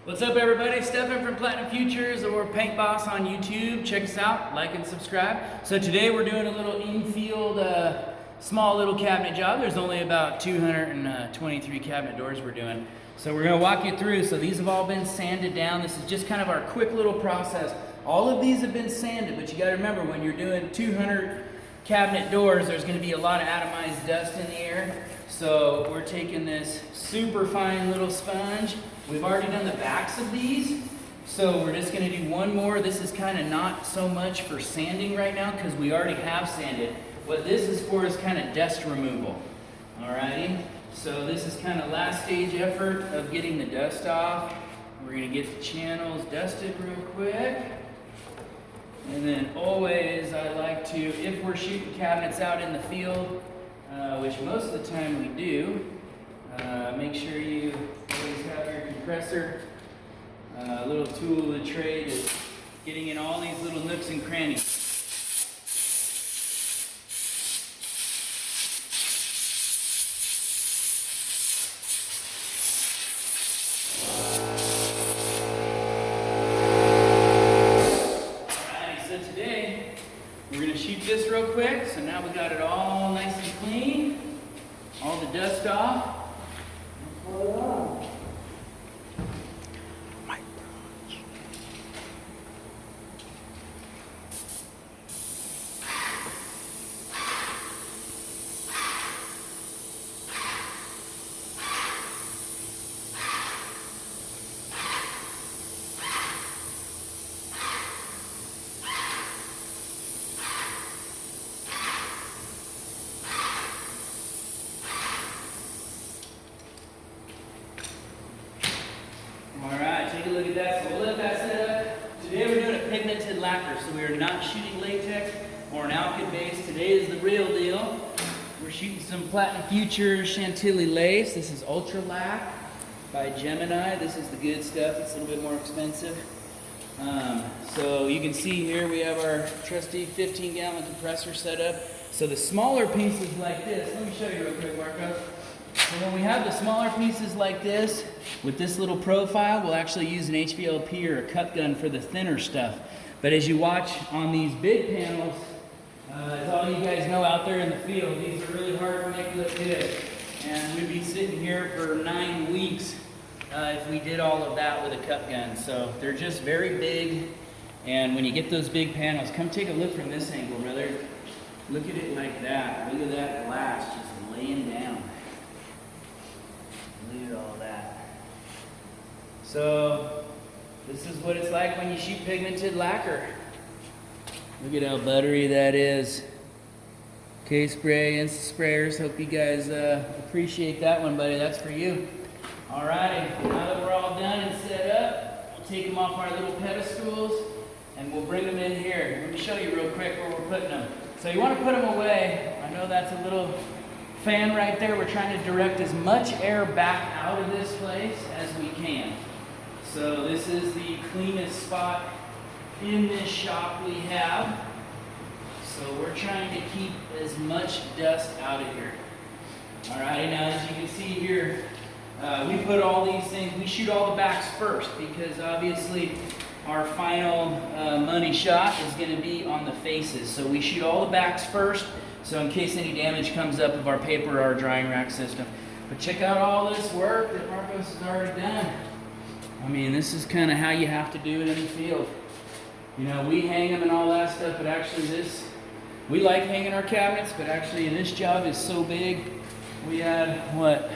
What's up, everybody? Stefan from Platinum Futures or Paint Boss on YouTube. Check us out, like and subscribe. So today we're doing a little infield, small little cabinet job. There's only about 223 cabinet doors we're doing. So we're gonna walk you through. So these have all been sanded down. This is just kind of our quick little process. All of these have been sanded, but you gotta remember when you're doing 200 cabinet doors, there's gonna be a lot of atomized dust in the air. So we're taking this super fine little sponge. We've already done the backs of these, so we're just gonna do one more. This is kind of not so much for sanding right now because we already have sanded. What this is for is kind of dust removal, alrighty? So this is kind of last stage effort of getting the dust off. We're gonna get the channels dusted real quick. And then always I like to, if we're shooting cabinets out in the field, which most of the time we do, make sure you always have your compressor. A little tool of the trade is getting in all these little nooks and crannies. Alrighty, so today we're going to shoot this real quick. So now we got it all nice and clean, all the dust off. Pull it on. Alright, take a look at that. So we'll let that sit up. Today we're doing a pigmented lacquer, so we are not shooting latex or an alkyd base. Today is the real deal. We're shooting some Platinum Futures Chantilly lace. This is Ultra Lac by Gemini. This is the good stuff. It's a little bit more expensive. So you can see here we have our trusty 15-gallon compressor set up. So the smaller pieces like this, let me show you real quick, Marco. So when we have the smaller pieces like this, with this little profile, we'll actually use an HVLP or a cut gun for the thinner stuff. But as you watch on these big panels, as all you guys know out there in the field, these are really hard to make look good. And we'd be sitting here for 9 weeks if we did all of that with a cut gun. So they're just very big. And when you get those big panels, come take a look from this angle, brother. Look at it like that. Look at that glass just laying down. Look at all that. So this is what it's like when you shoot pigmented lacquer. Look at how buttery that is. K-Spray, Insta Sprayers. Hope you guys appreciate that one, buddy. That's for you. Alrighty, now that we're all done and set up, we'll take them off our little pedestals and we'll bring them in here. Let me show you real quick where we're putting them. So you want to put them away. I know that's a little fan right there. We're trying to direct as much air back out of this place as we can. So this is the cleanest spot in this shop we have. So we're trying to keep as much dust out of here. Alright, now as you can see here, we put all these things, we shoot all the backs first because obviously our final money shot is going to be on the faces. So we shoot all the backs first, so in case any damage comes up of our paper or our drying rack system. But check out all this work that Marcos has already done. I mean, this is kind of how you have to do it in the field. You know, we hang them and all that stuff, but actually this, we like hanging our cabinets, but actually this job is so big. We had, what,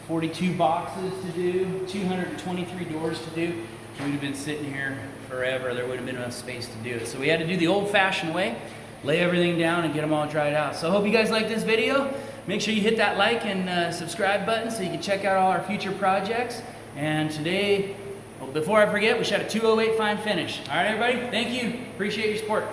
42 boxes to do, 223 doors to do. We'd have been sitting here forever. There would have been enough space to do it. So we had to do the old-fashioned way, lay everything down and get them all dried out. So I hope you guys like this video. Make sure you hit that like and subscribe button so you can check out all our future projects. And today, before I forget, we shot a 208 fine finish. All right, everybody, thank you. Appreciate your support.